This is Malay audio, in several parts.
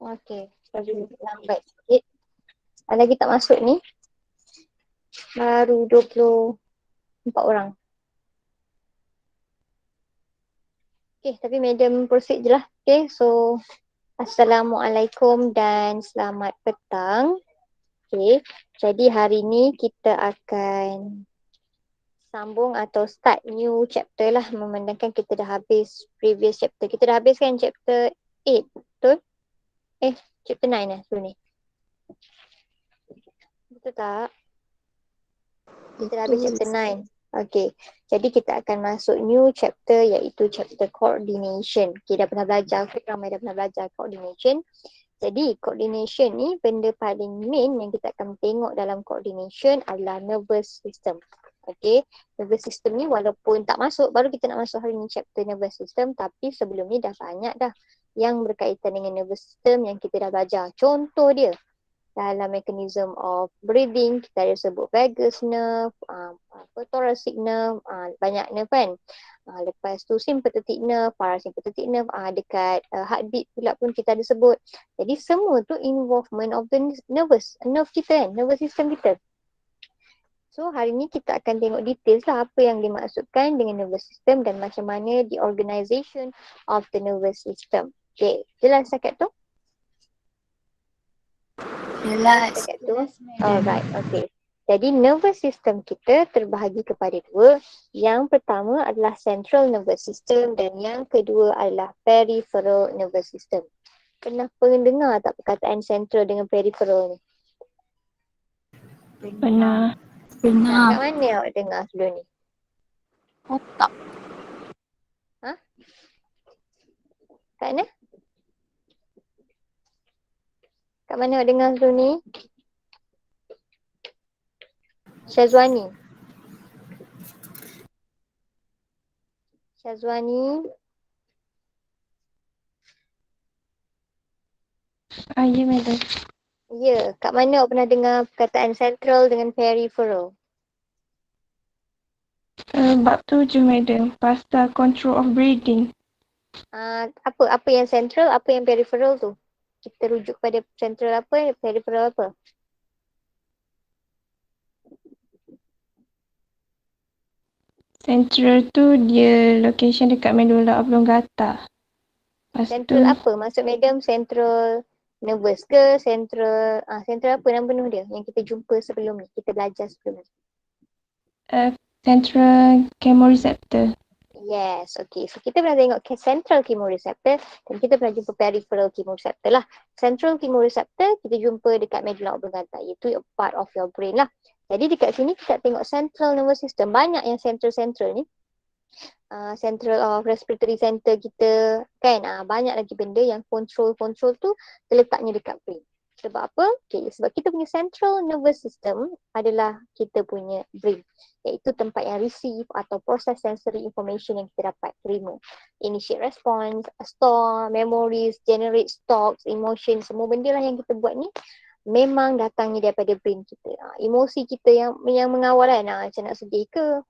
Okey, sorry lambat sikit. Lagi tak masuk ni. Baru 24 orang. Okay, tapi madam proceed je lah. Okay, so Assalamualaikum dan selamat petang. Okay, jadi hari ni kita akan sambung atau start new chapter lah, memandangkan kita dah habis previous chapter. Kita dah habiskan chapter 8, betul? Chapter 9 lah dulu ni. Betul tak? Kita dah habis chapter 9. Okay, jadi kita akan masuk new chapter iaitu chapter coordination. Okay, dah pernah belajar, ramai dah pernah belajar coordination. Jadi coordination ni benda paling main yang kita akan tengok dalam coordination adalah nervous system. Okay, nervous system ni walaupun tak masuk, baru kita nak masuk hari ni chapter nervous system, tapi sebelum ni dah banyak dah yang berkaitan dengan nervous system yang kita dah belajar. Contoh dia, dalam mechanism of breathing, kita ada sebut vagus nerve, thoracic nerve, banyak nerve kan. Lepas tu sympathetic nerve, parasympathetic nerve, dekat heartbeat pula pun kita ada sebut. Jadi semua tu involvement of the nerve kita kan, nervous system kita. So hari ni kita akan tengok details lah apa yang dimaksudkan dengan nervous system dan macam mana the organization of the nervous system. Okay, jelas setakat tu? Jelas. Alright, okay. Jadi nervous system kita terbahagi kepada dua. Yang pertama adalah central nervous system dan yang kedua adalah peripheral nervous system. Pernah dengar tak perkataan central dengan peripheral ni? Pernah. Kat mana awak dengar sebelum ni? Otak. Kat mana? Kat mana awak dengar sebelum ni? Syazwani. Ya, madam. Ya, kat mana awak pernah dengar perkataan central dengan peripheral? Bab 7, madam. Pasal control of breathing. Apa yang central, apa yang peripheral tu? Kita rujuk pada central apa, peripheral apa? Central tu dia location dekat medulla oblongata. Central apa? Maksud madam central nervous ke? Central apa nama penuh dia yang kita jumpa sebelum ni, kita belajar sebelum ni? Central chemoreceptor. Yes, okay. So kita pernah tengok central chemoreceptor dan kita pernah jumpa peripheral chemoreceptor lah. Central chemoreceptor kita jumpa dekat medulla oblongata, iaitu a part of your brain lah. Jadi dekat sini kita tengok central nervous system. Banyak yang central ni. Central of respiratory center kita kan. Banyak lagi benda yang control tu terletaknya dekat brain. Sebab apa? Okay, sebab kita punya central nervous system adalah kita punya brain, iaitu tempat yang receive atau proses sensory information yang kita dapat terima. Initiate response, store, memories, generate stocks, emotion, semua benda lah yang kita buat ni memang datangnya daripada brain kita. Emosi kita yang mengawal kan, macam nak sedih ke,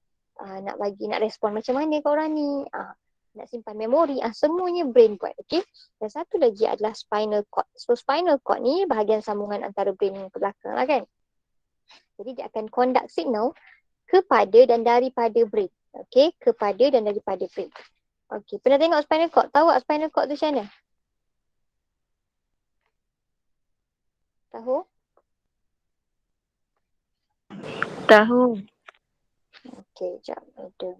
nak respon macam mana ke orang ni, nak simpan memori, semuanya brain buat, okay. Dan satu lagi adalah spinal cord. So spinal cord ni bahagian sambungan antara brain ke belakang lah kan. Jadi dia akan conduct signal kepada dan daripada brain, okay, kepada dan daripada brain. Okay, pernah tengok spinal cord? Tahu tak spinal cord tu macam mana? Tahu? Tahu. Okay, sekejap. Ada.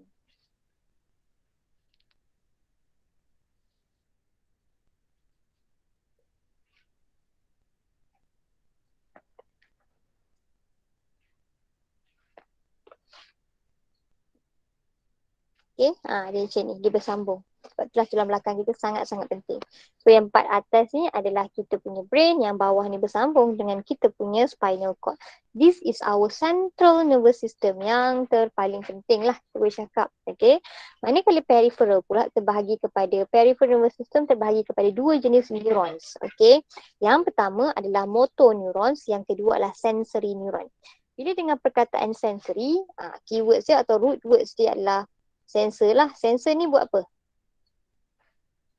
Okay, dia macam ni, dia bersambung. Sebab itulah tulang belakang kita sangat-sangat penting. So yang part atas ni adalah kita punya brain, yang bawah ni bersambung dengan kita punya spinal cord. This is our central nervous system yang terpaling penting lah, kita boleh cakap. Okay, manakala peripheral pula terbahagi kepada, peripheral nervous system terbahagi kepada dua jenis neurons. Okay, yang pertama adalah motor neurons, yang kedua adalah sensory neuron. Bila dengan perkataan sensory, keywords dia atau root words dia adalah sensor lah. Sensor ni buat apa?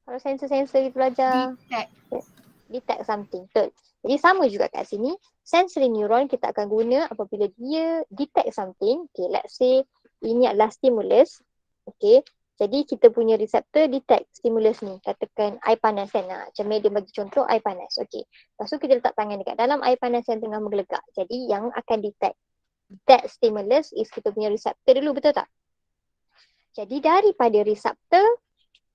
Kalau sensor kita belajar detect something. Betul. Jadi sama juga kat sini, sensory neuron kita akan guna apabila dia detect something. Okay, let's say ini adalah stimulus. Okay, jadi kita punya reseptor detect stimulus ni. Katakan air panas kan. Macam dia bagi contoh air panas. Okay, lepas tu kita letak tangan dekat dalam air panas yang tengah menggelegak. Jadi yang akan detect that stimulus is kita punya reseptor dulu, betul tak? Jadi daripada reseptor,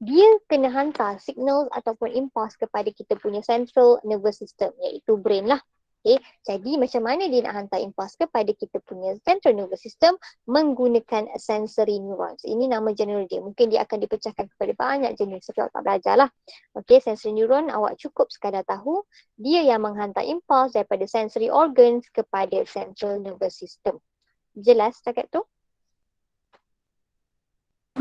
dia kena hantar signal ataupun impulse kepada kita punya central nervous system, iaitu brain lah. Okay. Jadi macam mana dia nak hantar impulse kepada kita punya central nervous system? Menggunakan sensory neurons. Ini nama general dia. Mungkin dia akan dipecahkan kepada banyak jenis. Sebab tak belajar lah. Okay, sensory neuron awak cukup sekadar tahu dia yang menghantar impulse daripada sensory organs kepada central nervous system. Jelas setakat tu?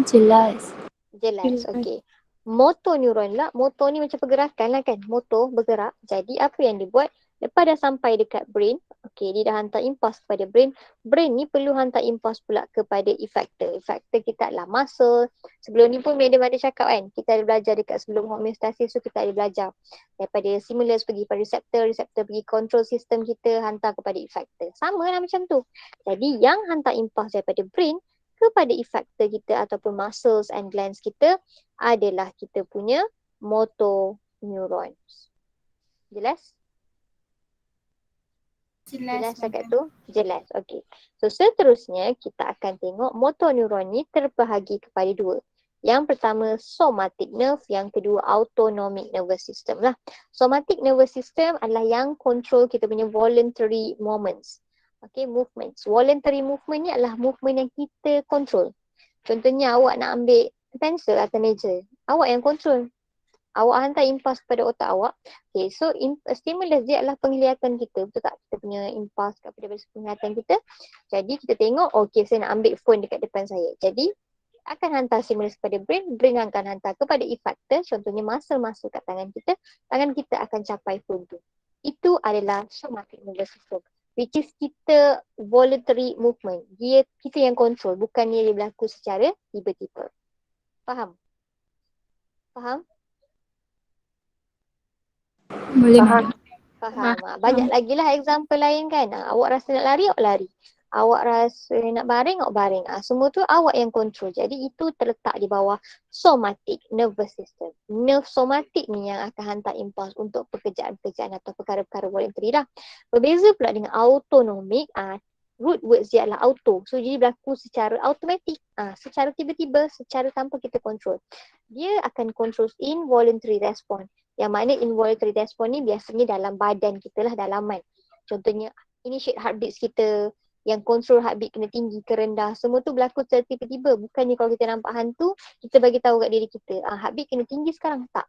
Jelas. Jelas, okey. Motor neuron lah, motor ni macam pergerakan lah kan, motor bergerak. Jadi apa yang dia buat, lepas dah sampai dekat brain, okey, dia dah hantar impulse kepada brain. Brain ni perlu hantar impulse pula kepada effector. Effector kita adalah muscle. Sebelum ni pun Madam ada cakap kan, kita ada belajar dekat sebelum homeostasis, so kita ada belajar daripada stimulus pergi pada reseptor, reseptor pergi control system kita, hantar kepada effector. Sama lah macam tu. Jadi yang hantar impulse daripada brain kepada effector kita ataupun muscles and glands kita adalah kita punya motor neurons. Jelas? Jelas setakat tu? Jelas. Okey. So seterusnya kita akan tengok motor neuron ni terbahagi kepada dua. Yang pertama somatic nerve, yang kedua autonomic nervous system lah. Somatic nervous system adalah yang control kita punya voluntary movements. Okay, movements. Voluntary movement ni adalah movement yang kita control. Contohnya awak nak ambil pensel atas meja. Awak yang control. Awak hantar impulse kepada otak awak. Okay, so stimulus dia adalah penglihatan kita. Betul tak? Kita punya impulse kepada penglihatan kita. Jadi kita tengok, okay saya nak ambil phone dekat depan saya. Jadi akan hantar stimulus kepada brain. Brain akan hantar kepada effector. Contohnya muscle-muscle kat tangan kita. Tangan kita akan capai phone tu. Itu adalah somatic nervous system. Which is kita voluntary movement. Kita yang control. Bukannya dia berlaku secara tiba-tiba. Faham? Faham? Boleh Faham. Faham. Banyak lagi lah example lain kan. Awak rasa nak lari, awak lari. Awak rasa nak baring, awak baring. Semua tu awak yang control. Jadi itu terletak di bawah somatic nervous system. Nerve somatic ni yang akan hantar impulse untuk pekerjaan-pekerjaan atau perkara-perkara voluntary lah. Berbeza pula dengan autonomic, root words dia adalah auto. So jadi berlaku secara automatic. Secara tiba-tiba, secara tanpa kita control. Dia akan control involuntary response. Yang mana involuntary response ni biasanya dalam badan kita lah, dalaman. Contohnya initiate heartbeat kita, yang kontrol heartbeat kena tinggi ke rendah. Semua tu berlaku secara tiba-tiba. Bukannya kalau kita nampak hantu, kita bagi tahu kat diri kita, heartbeat kena tinggi sekarang. Tak.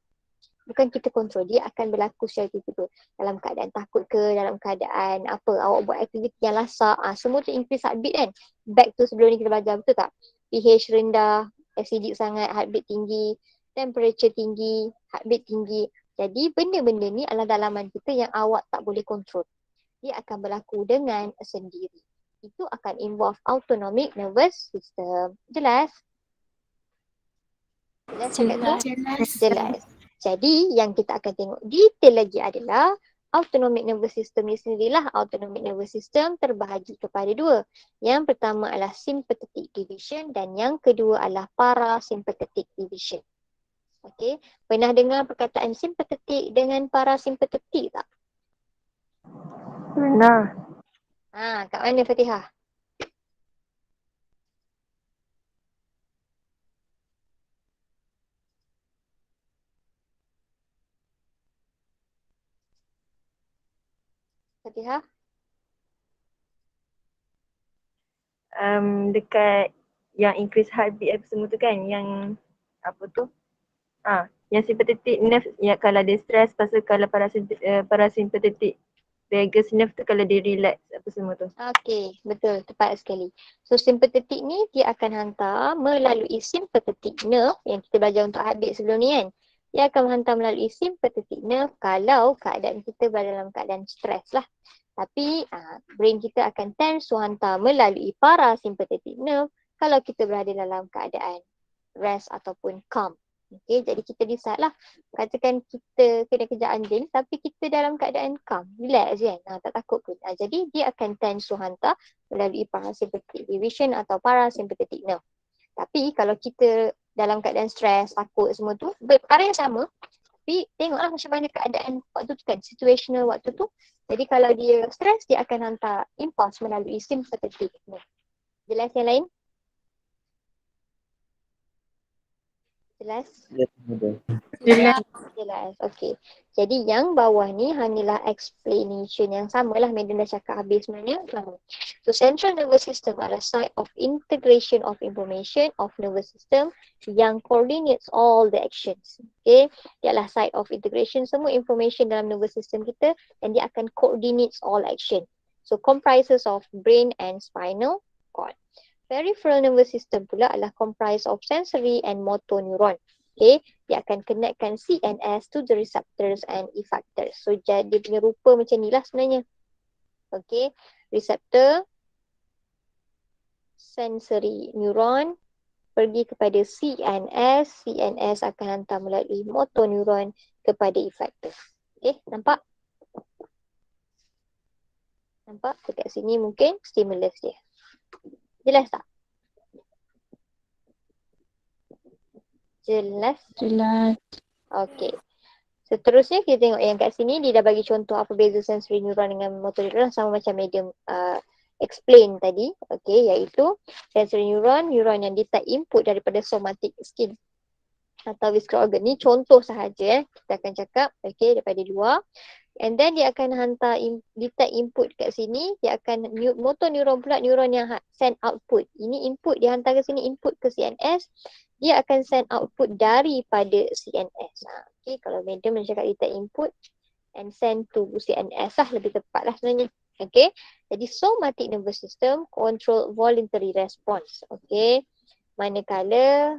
Bukan kita kontrol. Dia akan berlaku secara tiba-tiba. Dalam keadaan takut ke, dalam keadaan apa, awak buat aktiviti yang lasak. Semua tu increase heartbeat kan. Back to sebelum ni kita belajar, betul tak? pH rendah, acidic sangat, heartbeat tinggi, temperature tinggi, heartbeat tinggi. Jadi benda-benda ni adalah dalaman kita yang awak tak boleh kontrol. Dia akan berlaku dengan sendiri. Itu akan involve autonomic nervous system. Jelas? Jelas. Jadi yang kita akan tengok detail lagi adalah autonomic nervous system ni sendirilah. Autonomic nervous system terbahagi kepada dua. Yang pertama adalah sympathetic division dan yang kedua adalah parasympathetic division. Okey, pernah dengar perkataan sympathetic dengan parasympathetic tak? Pernah. Kat mana Fatihah? Fatihah? Dekat yang increase heartbeat apa semua tu kan, yang apa tu? Yang sympathetic nerve ya kalau dia stress, pasal kalau parasympathetic vagus nerve tu kalau dia relax apa semua tu. Okey, betul, tepat sekali. So sympathetic ni dia akan hantar melalui sympathetic nerve yang kita belajar untuk heartbeat sebelum ni kan. Dia akan menghantar melalui sympathetic nerve kalau keadaan kita berada dalam keadaan stres lah. Tapi brain kita akan tend to hantar melalui parasympathetic nerve kalau kita berada dalam keadaan rest ataupun calm. Okay, jadi kita decide lah. Katakan kita kena kejar anjing tapi kita dalam keadaan calm, relax je kan. Tak takut pun. Jadi dia akan tend to hantar melalui parasympathetic division atau parasympathetic nerve. Tapi kalau kita dalam keadaan stres, takut semua tu, perkara yang sama. Tapi tengoklah macam mana keadaan waktu tu kan, situational waktu tu. Jadi kalau dia stres, dia akan hantar impuls melalui sympathetic nerve. Jelas yang lain? Jelas? Jelas. Jelas. Okey. Jadi yang bawah ni hanyalah explanation yang samalah Madam dah cakap habis sebenarnya. So central nervous system adalah site of integration of information of nervous system yang coordinates all the actions. Okay. Dia adalah site of integration semua information dalam nervous system kita dan dia akan coordinates all action. So comprises of brain and spinal cord. Peripheral nervous system pula adalah comprised of sensory and motor neuron. Okay, dia akan connectkan CNS to the receptors and effectors. So dia punya rupa macam ni lah sebenarnya. Okay, receptor, sensory neuron pergi kepada CNS, CNS akan hantar melalui motor neuron kepada effector. Okay, nampak? Nampak? Dekat sini mungkin stimulus dia. Jelas tak? Jelas? Jelas. Okey. Seterusnya kita tengok yang kat sini dia dah bagi contoh apa beza sensory neuron dengan motor neuron sama macam medium explain tadi. Okey, iaitu sensory neuron yang detect input daripada somatic skin atau visceral organ. Ni contoh sahaja kita akan cakap daripada luar. And then dia akan hantar detect input kat sini, dia akan motor neuron pula neuron yang send output. Ini input dia hantar ke sini, input ke CNS, dia akan send output daripada CNS. Okay, kalau Madam dah cakap detect input and send to CNS lah, lebih tepat lah sebenarnya. Okay, jadi somatic nervous system control voluntary response. Okay, manakala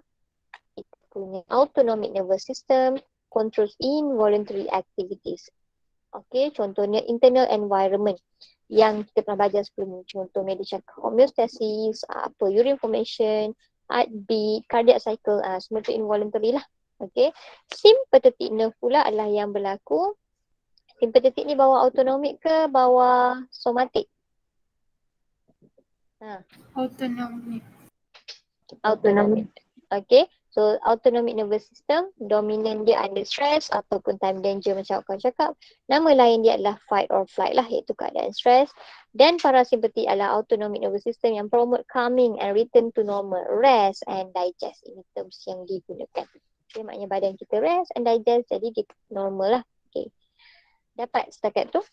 kita punya autonomic nervous system controls involuntary activities. Okay, contohnya internal environment yang kita pernah belajar sebelum ni. Contohnya dia cakap homeostasis, urine formation, heartbeat, cardiac cycle, semua tu involuntary lah. Okay, sympathetic nerve pula adalah yang berlaku. Sympathetic ni bawah autonomic ke bawah somatic? Autonomic. Autonomic. Okay, so autonomic nervous system, dominant dia under stress ataupun time danger macam kau cakap. Nama lain dia adalah fight or flight lah, iaitu keadaan stress. Dan parasympathetic adalah autonomic nervous system yang promote calming and return to normal, rest and digest. Ini terms yang digunakan. Okay, maknanya badan kita rest and digest, jadi dia normal lah. Okay, dapat setakat tu?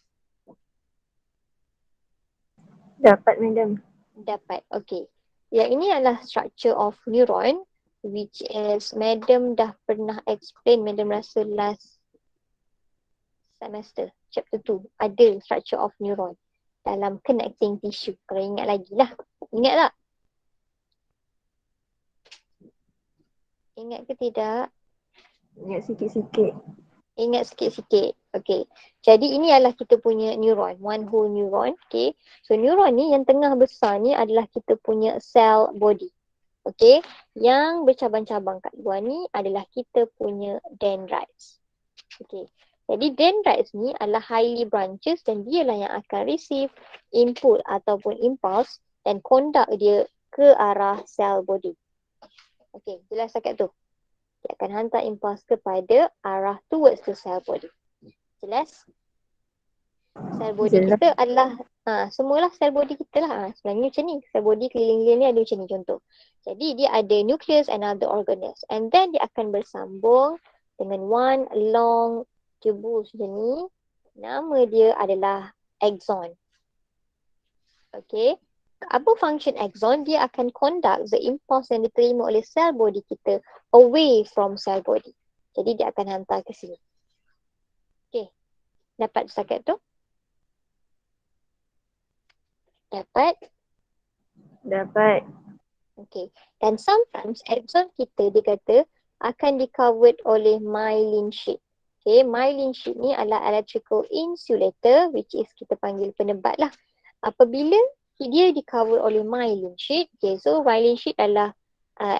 Dapat, Madam. Dapat, okay. Yang ini adalah structure of neuron, which is Madam dah pernah explain, Madam rasa last semester, chapter 2, ada structure of neuron dalam connecting tissue. Kalau ingat lagi lah. Ingat tak? Ingat ke tidak? Ingat sikit-sikit. Ingat sikit-sikit. Okay. Jadi ini adalah kita punya neuron. One whole neuron. Okay. So neuron ni yang tengah besar ni adalah kita punya cell body. Okay. Yang bercabang-cabang kat luar ni adalah kita punya dendrites. Okay. Jadi dendrites ni adalah highly branches dan dialah yang akan receive input ataupun impulse dan conduct dia ke arah cell body. Okay. Jelas dekat tu? Dia akan hantar impuls kepada arah towards the cell body. Jelas? Cell body Jelas. kita adalah semualah cell body kita lah. Sebenarnya macam ni. Cell body keliling-keliling ni ada macam ni contoh. Jadi dia ada nucleus and other organelles. And then dia akan bersambung dengan one long tubule macam ni. Nama dia adalah axon. Okay. Apa function axon? Dia akan conduct the impulse yang diterima oleh cell body kita away from cell body. Jadi dia akan hantar ke sini. Okay. Dapat setakat tu? Dapat? Dapat. Okay. Dan sometimes axon kita dia kata akan di-covered oleh myelin sheath. Okay. Myelin sheath ni adalah electrical insulator, which is kita panggil penebat lah. Apabila dia di-cover oleh myelin sheath, okay, so myelin sheath adalah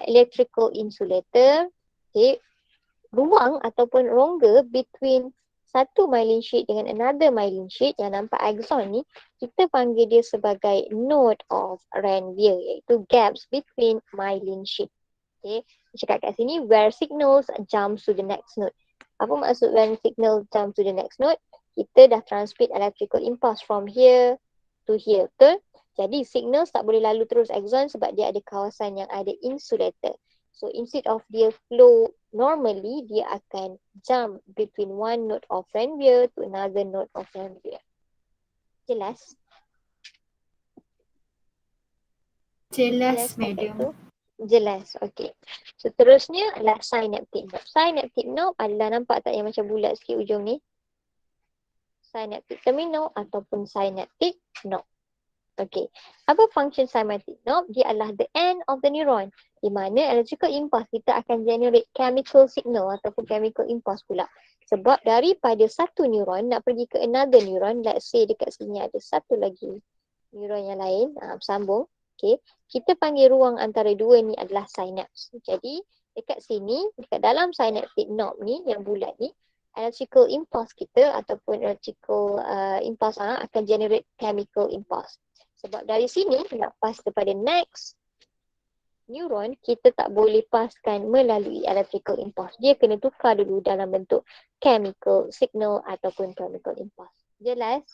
electrical insulator. Okay. ruang ataupun rongga between satu myelin sheet dengan another myelin sheet yang nampak axon ni, kita panggil dia sebagai node of Ranvier, iaitu gaps between myelin sheet. Okay, cakap kat sini where signals jump to the next node. Apa maksud when signal jump to the next node? Kita dah transmit electrical impulse from here to here, betul? Jadi signal tak boleh lalu terus axon sebab dia ada kawasan yang ada insulator. So instead of dia flow normally, dia akan jump between one node of Ranvier to another node of Ranvier. Jelas? Jelas, tak kat tu? madam. Jelas, okay. Seterusnya adalah synaptic knob. Synaptic knob adalah, nampak tak yang macam bulat sikit ujung ni? Synaptic terminal ataupun synaptic knob. Okay. Apa function synaptic knob? Dia adalah the end of the neuron. Di mana electrical impulse kita akan generate chemical signal ataupun chemical impulse pula. Sebab daripada satu neuron nak pergi ke another neuron, let's say dekat sini ada satu lagi neuron yang lain, bersambung. Okay. Kita panggil ruang antara dua ni adalah synapse. Jadi dekat sini, dekat dalam synaptic knob ni yang bulat ni, electrical impulse kita ataupun electrical impulse akan generate chemical impulse. Sebab dari sini nak pass kepada next neuron, kita tak boleh paskan melalui electrical impulse. Dia kena tukar dulu dalam bentuk chemical signal ataupun chemical impulse. Jelas?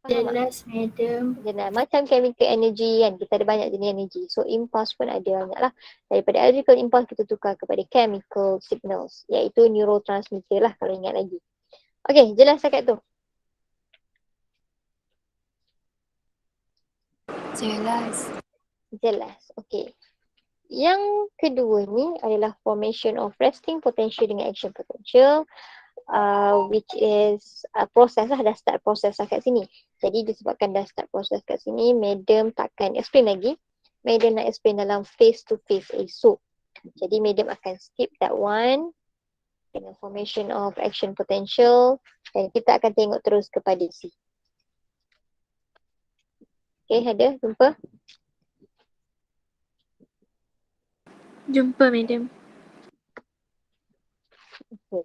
Faham tak? Jelas, madam. Jelas. Macam chemical energy kan, kita ada banyak jenis energy. So impulse pun ada banyak lah. Daripada electrical impulse kita tukar kepada chemical signals, iaitu neurotransmitter lah kalau ingat lagi. Okay, jelas cakap tu? Jelas. Jelas. Okay. Yang kedua ni adalah formation of resting potential dengan action potential, which is proses lah, dah start proses lah kat sini. Jadi disebabkan dah start proses kat sini, madam takkan explain lagi. Madam nak explain dalam face to face esok. Jadi madam akan skip that one dengan formation of action potential dan kita akan tengok terus kepada C. Okay, ada? Jumpa? Jumpa, madam. Okay.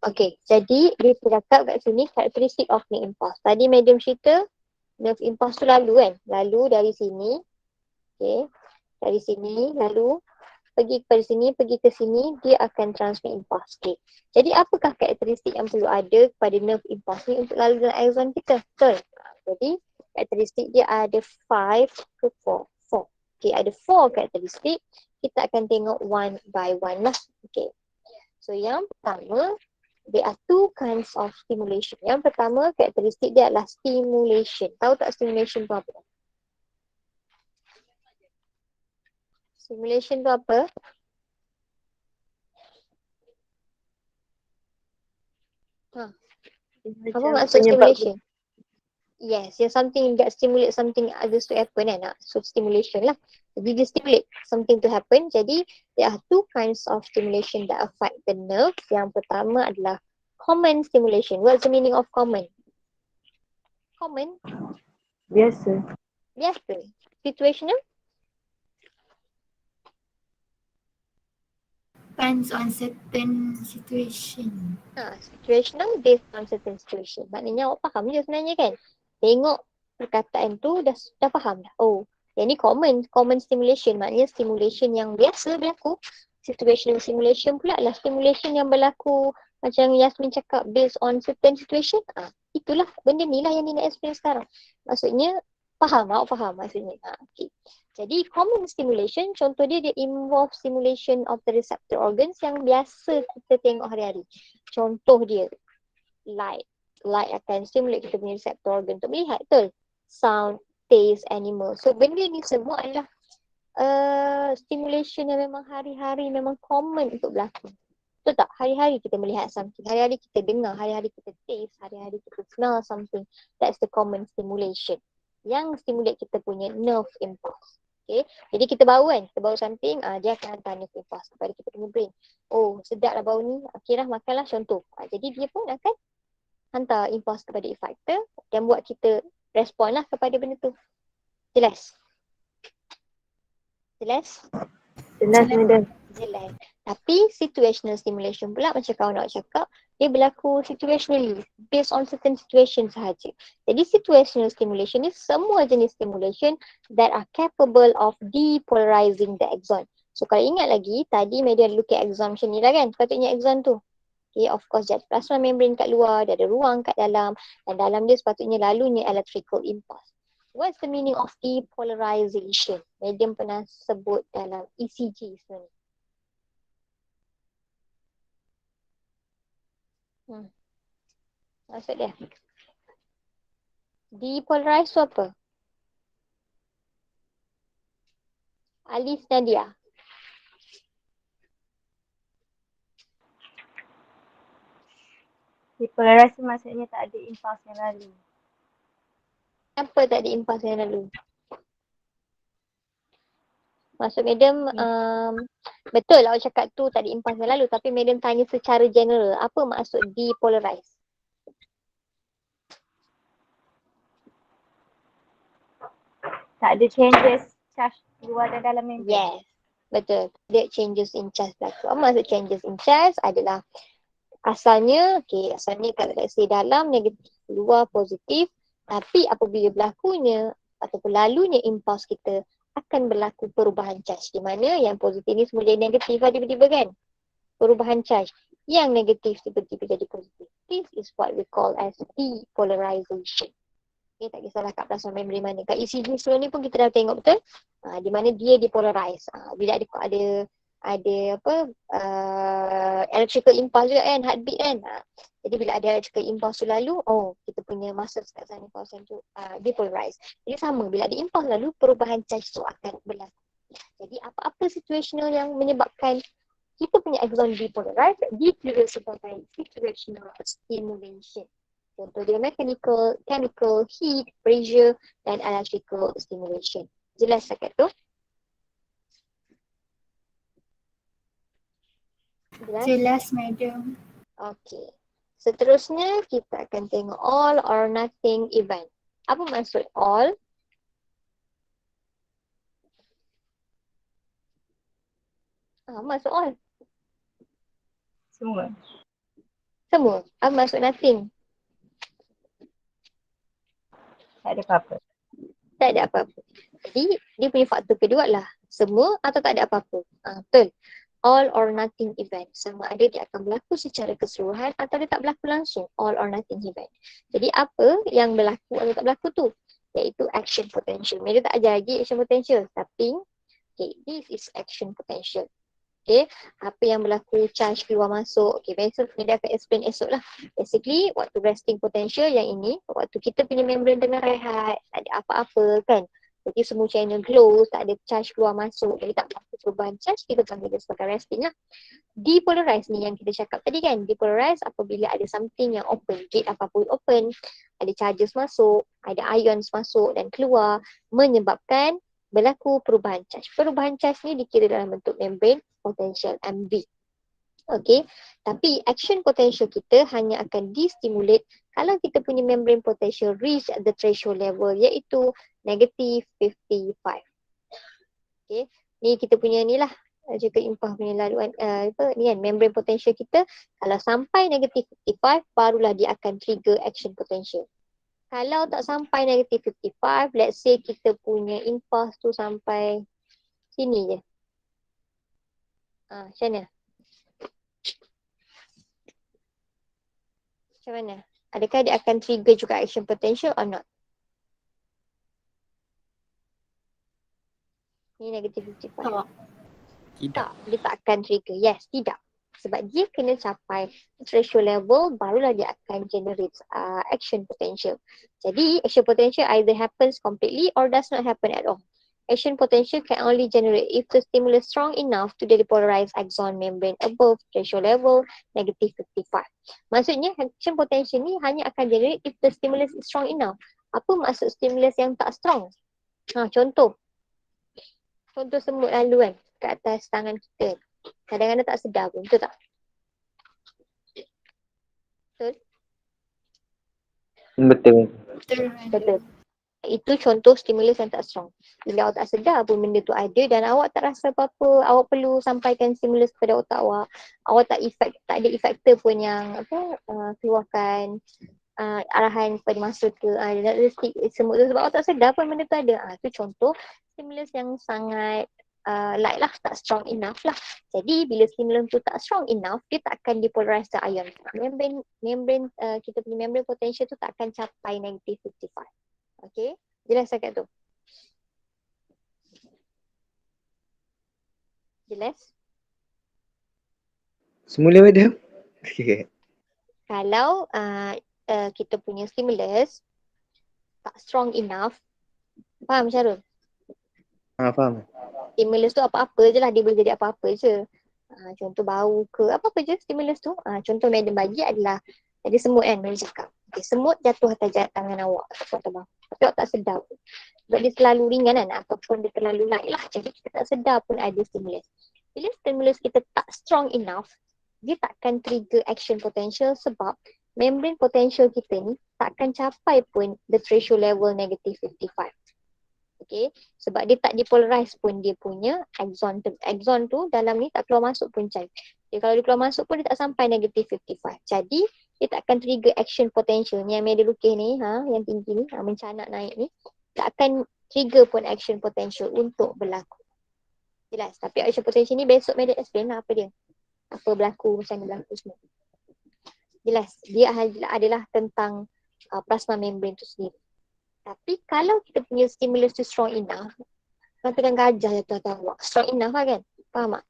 Okay, jadi dia tercakap kat sini karakteristik of nerve impulse. Tadi madam cerita nerve impulse tu lalu kan? Lalu dari sini, okay, dari sini lalu pergi kepada sini, pergi ke sini, dia akan transmit impulse. Okay. Jadi apakah karakteristik yang perlu ada kepada nerve impulse ni untuk lalu dalam axon kita? Betul. Jadi karakteristik dia ada 5 to 4. Okay, ada 4 karakteristik. Kita akan tengok one by one lah. Okay. So yang pertama, there are two kinds of stimulation. Yang pertama, karakteristik dia adalah stimulation. Tahu tak stimulation tu apa? Stimulation tu apa? Apa maksud stimulation? Yes, yang something that stimulate something others to happen kan. So stimulation lah. Jadi dia stimulate something to happen. Jadi there are two kinds of stimulation that affect the nerve. Yang pertama adalah common stimulation. What's the meaning of common? Common? Biasa. Biasa. Situational? Depends on certain situation. Situational based on certain situation. Maknanya awak faham je sebenarnya kan? Tengok perkataan tu dah faham dah. Oh, yang ni common stimulation. Maknanya stimulation yang biasa berlaku. Situational stimulation pula adalah stimulation yang berlaku macam Yasmin cakap based on certain situation. Itulah benda ni lah yang dia nak explain sekarang. Maksudnya faham, awak faham maksudnya. Okay. Jadi common stimulation, contoh dia involve stimulation of the receptor organs yang biasa kita tengok hari-hari. Contoh dia light. Light akan stimulate kita punya receptor organ untuk melihat, betul? Sound, taste, animal. So benda ni semua adalah stimulation yang memang hari-hari memang common untuk berlaku. Betul tak? Hari-hari kita melihat something, hari-hari kita dengar, hari-hari kita taste, hari-hari kita smell something. That's the common stimulation yang stimulate kita punya nerve impulse. Okay. Jadi kita bau kan, kita bau something, dia akan hantar nerve impulse kepada kita punya brain. Oh, sedap lah bau ni, okay lah makanlah contoh. Jadi dia pun akan hantar impulse kepada effector dan buat kita respon lah kepada benda tu. Jelas? Jelas? Jelas madam. Jelas. Tapi situational stimulation pula macam kawan nak cakap, dia berlaku situationally based on certain situation sahaja. Jadi situational stimulation ni semua jenis stimulation that are capable of depolarizing the axon. So kalau ingat lagi, tadi media look at axon macam ni lah kan, sepatutnya axon tu. Okay, of course dia ada plasma membrane kat luar, dia ada ruang kat dalam, dan dalam dia sepatutnya lalunya electrical impulse. What's the meaning of depolarization? Medium pernah sebut dalam ECG sebenarnya. Maksud dia depolarize tu apa? Alif Nadia. Depolarisasi maksudnya tak ada impuls yang lalu. Kenapa tak ada impuls yang lalu? Maksud madam, betul lah awak cakap tu tak ada impuls yang lalu, tapi madam tanya secara general, apa maksud depolarize? Tak ada changes charge luar dan dalam membrane. Yes, betul. Dia changes in charge berlaku. Apa maksud changes in charge adalah asalnya kalau let's say dalam negatif, luar positif, tapi apabila berlakunya ataupun lalunya impuls kita akan berlaku perubahan charge, di mana yang positif ni semula jadi negatif lah tiba-tiba kan, perubahan charge. Yang negatif tiba-tiba jadi positif. This is what we call as depolarization. Okay, tak kisahlah kat plasma membrane mana. Kat ECG sebelum ni pun kita dah tengok betul. Di mana dia depolarize. Bila ada electrical impulse juga kan, heartbeat kan. Jadi bila ada electrical impulse tu lalu, kita punya muscles kat sana kawasan tu depolarize. Jadi sama, bila ada impulse lalu, perubahan charge tu akan berlaku. Jadi apa-apa situational yang menyebabkan kita punya axon depolarize, dikira sebagai situational stimulation. Contoh dia mechanical, chemical, heat, pressure dan electrical stimulation. Jelas cakap tu? Jelas madam. Okay. Seterusnya kita akan tengok all or nothing event. Apa maksud all? Maksud all? Semua. Semua. Apa maksud nothing? Tak ada apa-apa. Tak ada apa-apa. Jadi dia punya faktor kedua lah semua atau tak ada apa-apa. Betul. All or nothing event. Sama ada dia akan berlaku secara keseluruhan atau dia tak berlaku langsung. All or nothing event. Jadi apa yang berlaku atau tak berlaku tu? Iaitu action potential. Mereka tak ajar lagi action potential. Tapi this is action potential. Okay, apa yang berlaku charge keluar masuk. Okay, besok dia akan explain esok lah. Basically, waktu resting potential yang ini, waktu kita punya membrane tengah rehat, tak ada apa-apa kan. Jadi semua channel close, tak ada charge keluar masuk. Jadi tak berlaku perubahan charge, kita panggil dia sebagai resting lah. Depolarize ni yang kita cakap tadi kan. Depolarize apabila ada something yang open, gate apa-apa open, ada charges masuk, ada ions masuk dan keluar, menyebabkan berlaku perubahan charge. Perubahan charge ni dikira dalam bentuk membrane potential MV. Okay, tapi action potential kita hanya akan distimulate kalau kita punya membrane potential reach at the threshold level, iaitu negative 55. Okay, ni kita punya ni lah juga impulse punya laluan ni kan, membrane potential kita kalau sampai negative 55 barulah dia akan trigger action potential. Kalau tak sampai negative 55, let's say kita punya impulse tu sampai sini je. Macam mana? Macam mana? Adakah dia akan trigger juga action potential or not? Ni negative 55. Tak, dia tak akan trigger. Yes, tidak. Sebab dia kena capai threshold level, barulah dia akan generate action potential. Jadi, action potential either happens completely or does not happen at all. Action potential can only generate if the stimulus strong enough to depolarize axon membrane above threshold level negative 55. Maksudnya, action potential ni hanya akan generate if the stimulus is strong enough. Apa maksud stimulus yang tak strong? Contoh semut lalu kan kat atas tangan kita. Kadang-kadang tak sedar pun, betul tak? Betul? Betul. Betul. Betul. Itu contoh stimulus yang tak strong. Bila awak tak sedar pun benda tu ada dan awak tak rasa apa-apa, awak perlu sampaikan stimulus kepada otak awak. Awak tak ada efektor pun yang keluarkan arahan kepada masa ke semut tu sebab awak tak sedar pun benda tu ada. Itu contoh stimulus yang sangat light lah, tak strong enough lah. Jadi bila stimulus tu tak strong enough, dia tak akan depolarize the ion. Membran kita punya membran potential tu tak akan capai negative 55. Okay, jelas cakap tu? Jelas? Semula madam. Okay. Kalau kita punya stimulus tak strong enough, faham Syarul? Faham. Stimulus tu apa-apa je lah, dia boleh jadi apa-apa je. Contoh bau ke, apa-apa je stimulus tu. Contoh madam bagi adalah, ada semut kan, madam cakap. Okay, semut jatuh atas tangan awak ataupun atas bawah. Tapi awak tak sedar pun. Sebab dia terlalu ringan kan, ataupun dia terlalu light lah. Jadi kita tak sedar pun ada stimulus. Bila stimulus kita tak strong enough, dia takkan trigger action potential sebab membrane potential kita ni takkan capai pun the threshold level negative 55. Okay, sebab dia tak depolarize pun dia punya axon tu. Axon tu dalam ni tak keluar masuk pun charge. Dia kalau dia keluar masuk pun dia tak sampai negative 55. Jadi dia takkan trigger action potential ni yang media lukis ni, yang tinggi ni, mencanak naik ni, tak akan trigger pun action potential untuk berlaku. Jelas. Tapi action potential ni besok media explain lah apa dia. Apa berlaku, macam mana berlaku semua. Jelas. Dia adalah tentang plasma membrane tu sendiri. Tapi kalau kita punya stimulus tu strong enough, katakan gajah jatuh atas awak, strong enough lah kan? Faham tak?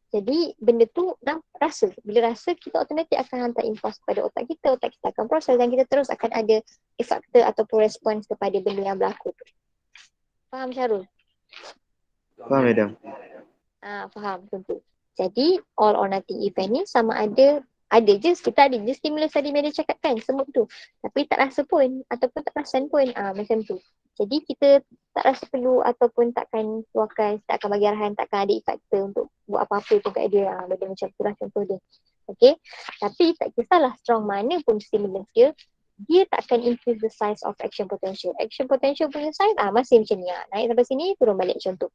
Jadi benda tu rasa. Bila rasa, kita automatik akan hantar impuls kepada otak kita akan proses dan kita terus akan ada efektor ataupun respons kepada benda yang berlaku tu. Faham Syarul? Faham madam. Faham tentu. Jadi all or nothing event ni sama ada kita ada je stimulus tadi media cakap kan, semut tu. Tapi tak rasa pun ataupun tak perasan pun macam tu. Jadi kita tak rasa perlu ataupun takkan keluarkan, tak akan bagi arahan, takkan ada efektor untuk buat apa-apa pun kat dia. Benda macam tu lah contoh dia. Okay. Tapi tak kisahlah strong mana pun stimulus dia takkan increase the size of action potential. Action potential punya size masih macam ni. Naik sampai sini, turun balik contoh.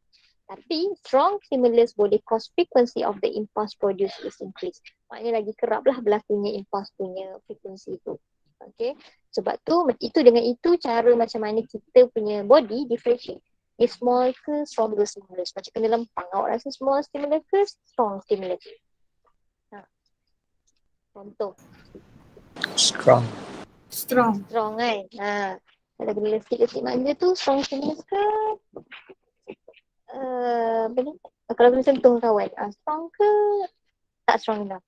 Tapi strong stimulus boleh cause frequency of the impulse produced is increased. Maknanya lagi kerap lah berlakunya impulse punya frequency tu. Okay. Sebab tu, dengan itu cara macam mana kita punya body differentiate. Dia small ke stronger stimulus. Macam kena lempang. Awak rasa small stimulus ke strong stimulus? Contoh. Strong. Strong kan. Kalau kena letik-letik manja tu strong stimulus ke? Kalau kena sentuh kawan, strong ke tak strong enough?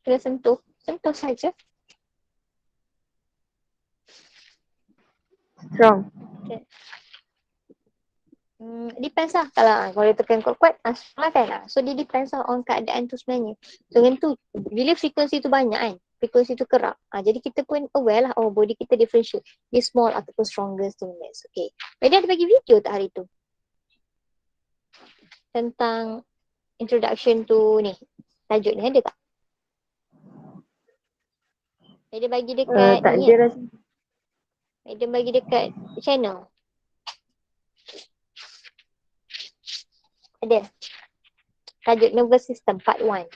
Kena sentuh saja. Strong. Okay. Depends lah. Kalau dia tekan kuat-kuat, strong lah kan. So dia depends lah on keadaan tu sebenarnya. So dengan tu, bila frekuensi tu banyak kan, frekuensi tu kerap. Jadi kita pun aware lah, body kita differentiate. Dia small ataupun stronger stimulus. Okay. Media ada bagi video tak hari tu? Tentang introduction tu ni. Tajuk ni ada tak? Media bagi dekat Tak ni ada kan? rasa. Media bagi dekat channel. Ada. Tajuk nervous system part 1.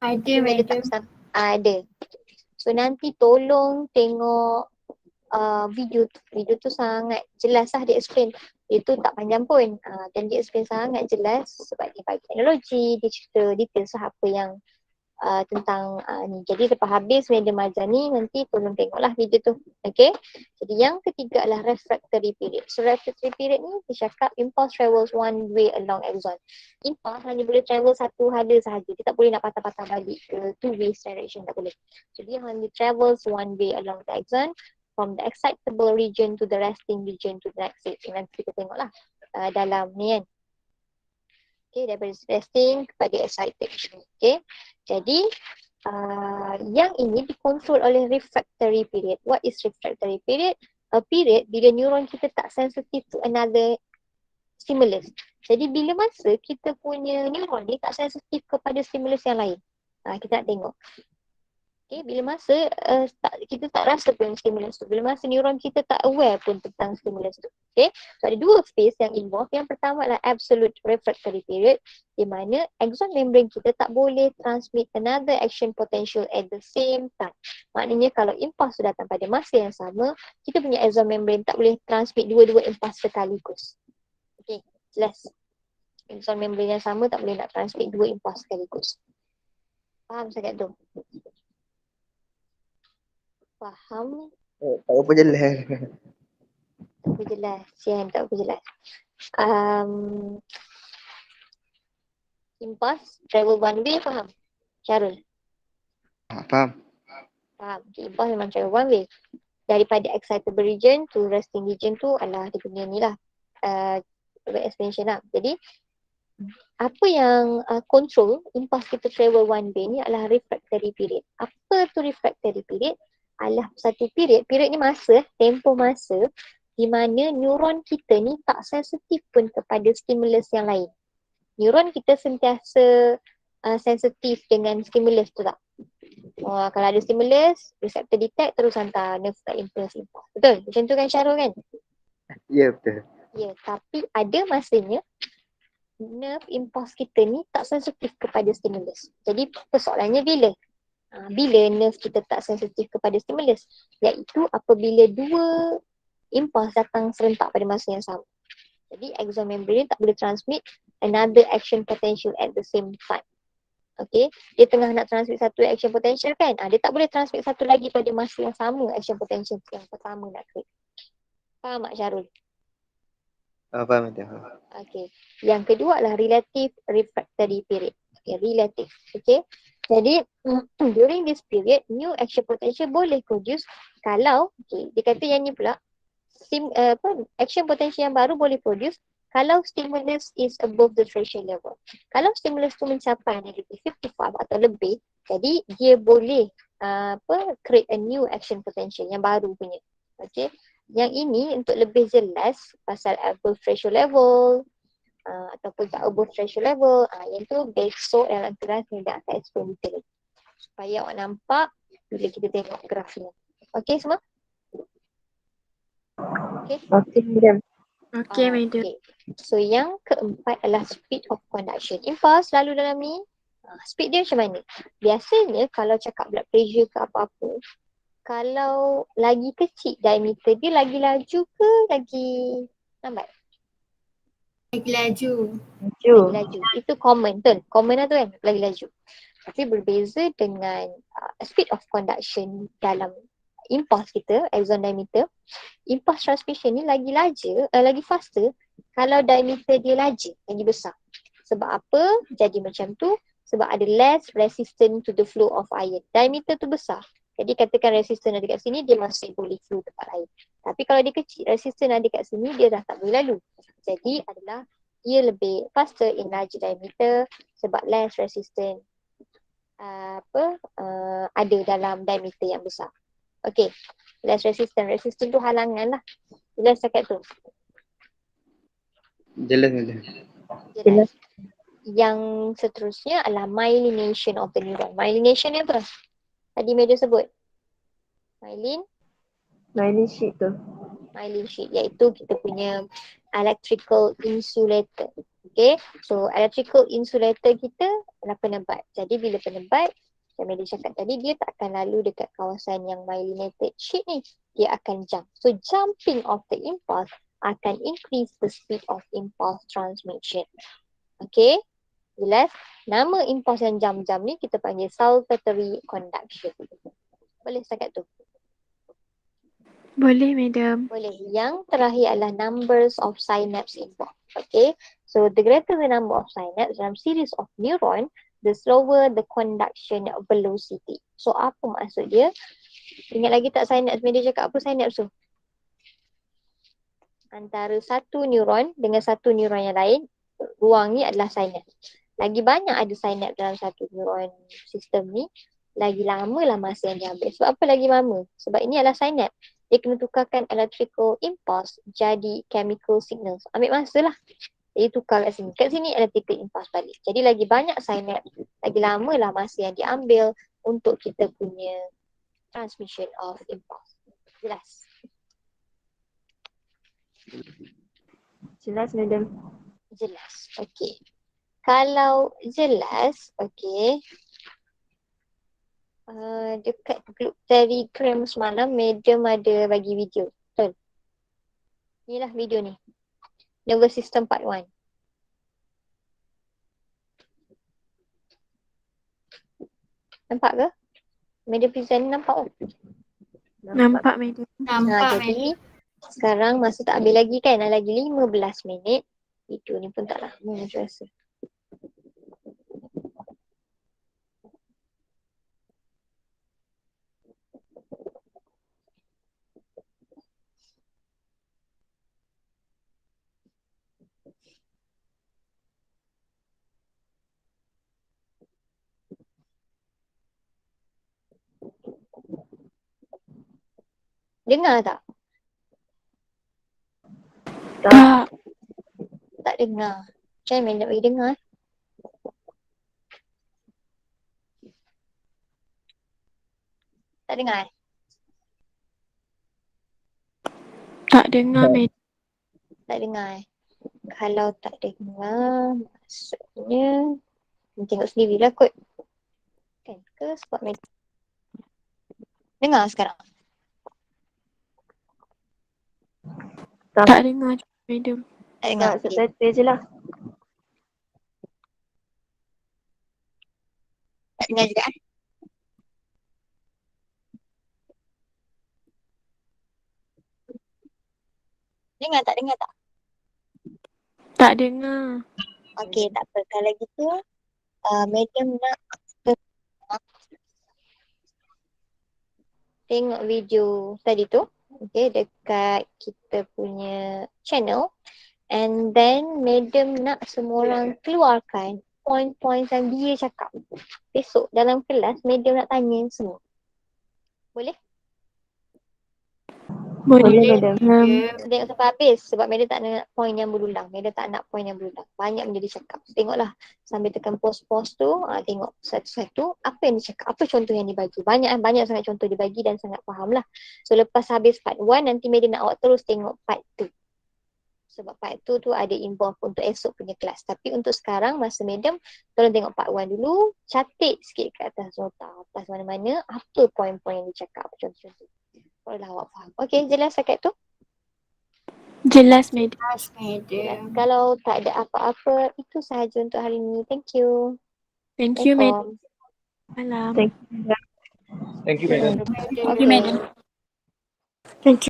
Ada Media madam. ada. So nanti tolong tengok video tu. Video tu sangat jelas lah dia explain. Itu tak panjang pun. Dan dia explain sangat jelas sebab dia bagi teknologi, dia cerita details lah apa yang tentang ni. Jadi lepas habis media majar ni, nanti tolong tengoklah video tu. Okay. Jadi yang ketiga adalah refractory period. So refractory period ni dia cakap impulse travels one way along axon. Impulse hanya boleh travel satu hala sahaja. Dia tak boleh nak patah-patah balik ke two way direction, tak boleh. So dia hanya travels one way along the axon from the excitable region to the resting region to the next stage. Nanti kita tengoklah dalam ni kan. Okay, daripada resting kepada excited. Okay. Jadi yang ini dikontrol oleh refractory period. What is refractory period? A period bila neuron kita tak sensitive to another stimulus. Jadi bila masa kita punya neuron ni tak sensitif kepada stimulus yang lain. Kita nak tengok. Okay, bila masa kita tak rasa pun stimulus tu. Bila masa neuron kita tak aware pun tentang stimulus tu. Okay, so ada dua phase yang involve. Yang pertama adalah absolute refractory period, di mana axon membrane kita tak boleh transmit another action potential at the same time. Maknanya kalau impuls tu datang pada masa yang sama, kita punya axon membrane tak boleh transmit dua-dua impuls sekaligus. Okay, jelas. Axon membrane yang sama tak boleh nak transmit dua impuls sekaligus. Faham sangat tu? Faham? Tak apa jelas. Tak apa jelas. Sian, tak apa jelas. Impuls travel one way, faham? Syarul? Faham. Faham. Okay, impuls memang travel one way. Daripada excitable region to resting region tu adalah dia punya ni lah. Expansion lah. Jadi, apa yang control impuls kita travel one way ni adalah refractory period. Apa tu refractory period? Adalah satu period ni masa, tempoh masa di mana neuron kita ni tak sensitif pun kepada stimulus yang lain. Neuron kita sentiasa sensitif dengan stimulus tu tak? Kalau ada stimulus, reseptor detect terus hantar nerve ke impuls. Betul? Macam tu kan Syarul kan? Ya, betul. Ya, tapi ada masanya nerve impuls kita ni tak sensitif kepada stimulus. Jadi persoalannya bila? Bila nerve kita tak sensitif kepada stimulus, iaitu apabila dua impuls datang serentak pada masa yang sama. Jadi axon membrane tak boleh transmit another action potential at the same time. Okay, dia tengah nak transmit satu action potential kan, dia tak boleh transmit satu lagi pada masa yang sama action potential yang pertama nak create. Faham tak Syarul? Faham betul. Okay, yang kedua adalah relative refractory period. Okay, relative. Okay, jadi during this period, new action potential boleh produce kalau, dia kata yang ni pula, action potential yang baru boleh produce kalau stimulus is above the threshold level. Kalau stimulus tu mencapai negative 55 atau lebih, jadi dia boleh create a new action potential yang baru punya. Okay, yang ini untuk lebih jelas pasal above threshold level, ataupun tak above threshold level, yang tu besok dalam kelas ni dah akan explain detail lagi. Supaya awak nampak bila kita tengok graf ni. Okay semua? Okay. Okay, madam. Okay, madam. Okay. So yang keempat adalah speed of conduction. Impuls selalu dalam ni, speed dia macam mana? Biasanya kalau cakap blood pressure ke apa-apa, kalau lagi kecil diameter dia, lagi laju ke lagi lambat? Lagi laju. Lagi laju. Itu common tu. Common lah tu kan, lagi laju. Tapi berbeza dengan speed of conduction dalam impuls kita, axon diameter. Impuls transmission ni lagi faster kalau diameter dia larger, lagi besar. Sebab apa jadi macam tu? Sebab ada less resistant to the flow of ion. Diameter tu besar. Jadi katakan resistant ada kat sini, dia masih boleh flow tempat lain. Tapi kalau dia kecil, resistant ada kat sini, dia dah tak boleh lalu. Jadi adalah dia lebih faster in larger diameter sebab less resistant ada dalam diameter yang besar. Okay, less resistant. Resistant tu halangan lah. Jelas cakap tu? Jelas. Jelas. Yang seterusnya adalah myelination of the neuron. Myelination ni apa? Tadi Media sebut. Myelin sheet tu. Myelin sheet, iaitu kita punya electrical insulator. Okay, so electrical insulator kita adalah penebat. Jadi bila penebat, macam Media cakap tadi, dia tak akan lalu dekat kawasan yang myelinated sheet ni. Dia akan jump. So jumping of the impulse akan increase the speed of impulse transmission. Okay, jelas? Nama impulse yang jump-jump ni kita panggil saltatory conduction. Boleh setakat tu? Boleh, madam. Boleh. Yang terakhir adalah numbers of synapse involved. Okay, so the greater the number of synapse dalam series of neuron, the slower the conduction velocity. So apa maksud dia? Ingat lagi tak synapse? Media cakap apa synapse tu? Antara satu neuron dengan satu neuron yang lain, ruang ni adalah synapse. Lagi banyak ada synapse dalam satu neuron sistem ni, lagi lama lah masa yang diambil. Sebab apa lagi lama? Sebab ini adalah synapse. Dia kena tukarkan electrical impulse jadi chemical signals. Ambil masa lah. Jadi tukar kat sini. Kat sini electrical impulse balik. Jadi lagi banyak synapse, lagi lama lah masa yang diambil untuk kita punya transmission of impulse. Jelas? Jelas, madam. Jelas. Okey. Kalau jelas, okey. Dekat group Telegram semalam, Medium ada bagi video. Betul? Inilah video ni. Nervous System Part 1. Nampak ke? Medium present nampak oh. Nampak, madam. Nampak Jadi sekarang masa tak habis lagi kan, lagi 15 minit. Video ni pun tak lama macam rasa. Dengar tak? Tak. Tak dengar. Macam mana nak bagi dengar? Tak dengar? Tak dengar, madam. Tak dengar. Kalau tak dengar, maksudnya tengok sendirilah kot. Kan ke sebab dengar sekarang? Tak dengar, madam. Tak dengar. Tak, subtitle je lah. Tak dengar juga eh? Dengar tak? Dengar tak? Tak dengar. Okey, tak apa. Kalau gitu, Medium nak tengok video tadi tu. Okay, dekat kita punya channel. And then Medium nak semua orang keluarkan poin-poin yang dia cakap. Besok dalam kelas Medium nak tanya semua. Boleh? Boleh, madam. Tengok sampai habis sebab Medium tak nak poin yang berulang. Medium tak nak poin yang berulang. Banyak benda dia cakap. Tengoklah sambil tekan pause-pause tu, tengok satu-satu apa yang dia cakap, apa contoh yang dibagi. Banyak sangat contoh dibagi dan sangat faham lah. So lepas habis part 1, nanti Medium nak awak terus tengok part 2. Sebab part 2 tu ada involve untuk esok punya kelas. Tapi untuk sekarang masa Medium, tolong tengok part 1 dulu. Catat sikit kat atas nota, atas mana-mana apa poin-poin yang dia cakap, apa contoh-contoh. Barulah awak faham. Okey, jelas setakat tu? Jelas, madam. Jelas, madam. Kalau tak ada apa-apa, itu sahaja untuk hari ini. Thank you. Thank you, madam. Malam. Thank you. Thank you, madam. Okay. Thank you.